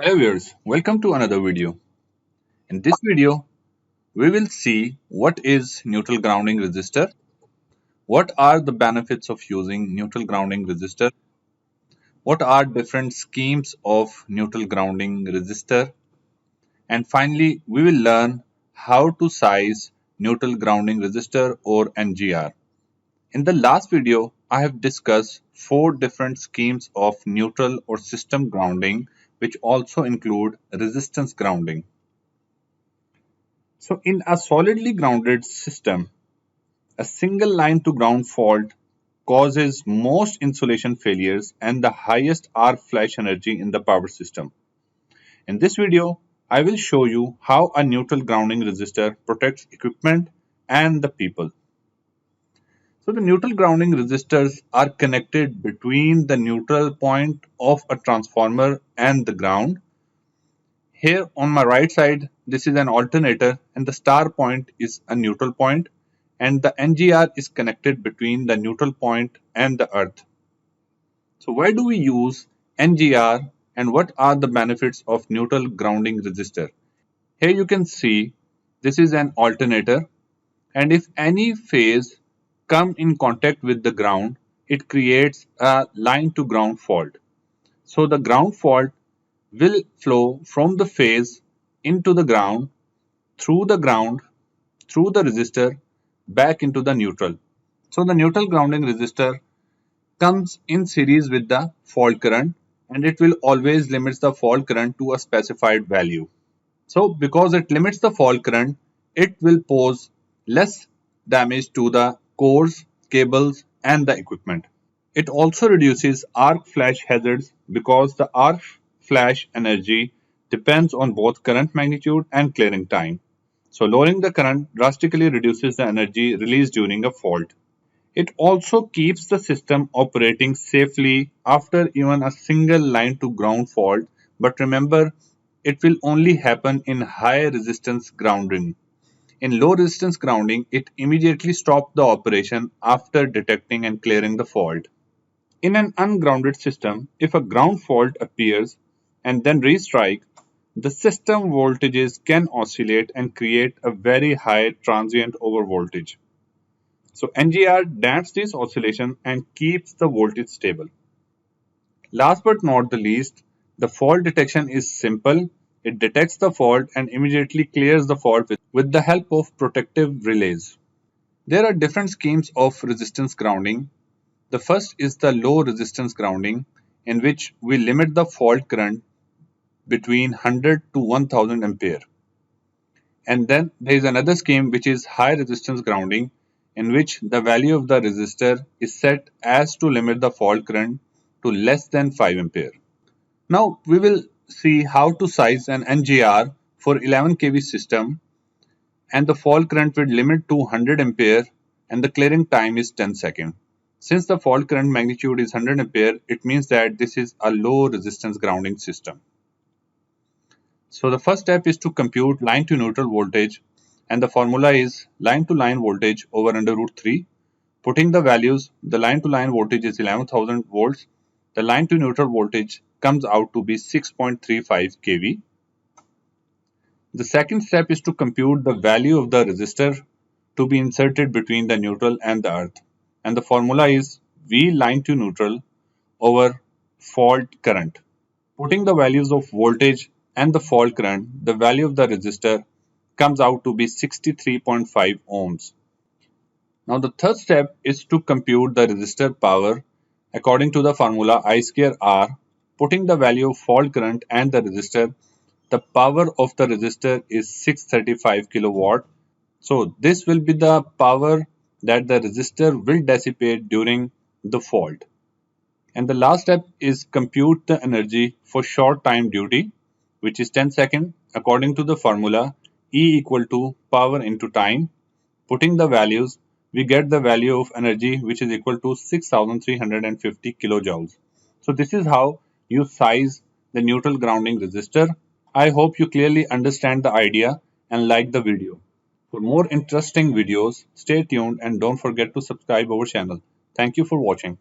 Hello viewers, welcome to another video. In this video, we will see what is neutral grounding resistor, what are the benefits of using neutral grounding resistor, what are different schemes of neutral grounding resistor, and finally we will learn how to size neutral grounding resistor or NGR. In the last video, I have discussed four different schemes of neutral or system grounding which also include resistance grounding. So, in a solidly grounded system, a single line to ground fault causes most insulation failures and the highest arc flash energy in the power system. In this video, I will show you how a neutral grounding resistor protects equipment and the people. So, the neutral grounding resistors are connected between the neutral point of a transformer and the ground. Here on my right side, this is an alternator and the star point is a neutral point and the NGR is connected between the neutral point and the earth. So why do we use NGR and what are the benefits of neutral grounding resistor? Here you can see this is an alternator and if any phase come in contact with the ground, it creates a line to ground fault. So the ground fault will flow from the phase into the ground, through the ground, through the resistor, back into the neutral. So the neutral grounding resistor comes in series with the fault current and it will always limits the fault current to a specified value. So because it limits the fault current, it will pose less damage to the cores, cables and the equipment. It also reduces arc flash hazards because the arc flash energy depends on both current magnitude and clearing time. So lowering the current drastically reduces the energy released during a fault. It also keeps the system operating safely after even a single line to ground fault, but remember, it will only happen in high resistance grounding. In low resistance grounding, it immediately stops the operation after detecting and clearing the fault. In an ungrounded system, if a ground fault appears and then restrike, the system voltages can oscillate and create a very high transient overvoltage. So NGR damps this oscillation and keeps the voltage stable. Last but not the least, the fault detection is simple. It detects the fault and immediately clears the fault with the help of protective relays. There are different schemes of resistance grounding. The first is the low resistance grounding, in which we limit the fault current between 100 to 1000 ampere. And then there is another scheme which is high resistance grounding, in which the value of the resistor is set as to limit the fault current to less than 5 ampere. Now we will see how to size an NGR for 11 kV system, and the fault current will limit to 100 ampere and the clearing time is 10 seconds. Since the fault current magnitude is 100 ampere, it means that this is a low resistance grounding system. So the first step is to compute line to neutral voltage, and the formula is line to line voltage over under root 3. Putting the values, the line to line voltage is 11,000 volts. The line to neutral voltage comes out to be 6.35 kV. The second step is to compute the value of the resistor to be inserted between the neutral and the earth. And the formula is V line to neutral over fault current. Putting the values of voltage and the fault current, the value of the resistor comes out to be 63.5 ohms. Now the third step is to compute the resistor power according to the formula I square R. Putting the value of fault current and the resistor, the power of the resistor is 635 kilowatt. So this will be the power that the resistor will dissipate during the fault. And the last step is compute the energy for short time duty, which is 10 seconds according to the formula E equal to power into time. Putting the values, we get the value of energy which is equal to 6350 kilojoules. So this is how you size the neutral grounding resistor. I hope you clearly understand the idea and like the video. For more interesting videos, stay tuned and don't forget to subscribe our channel. Thank you for watching.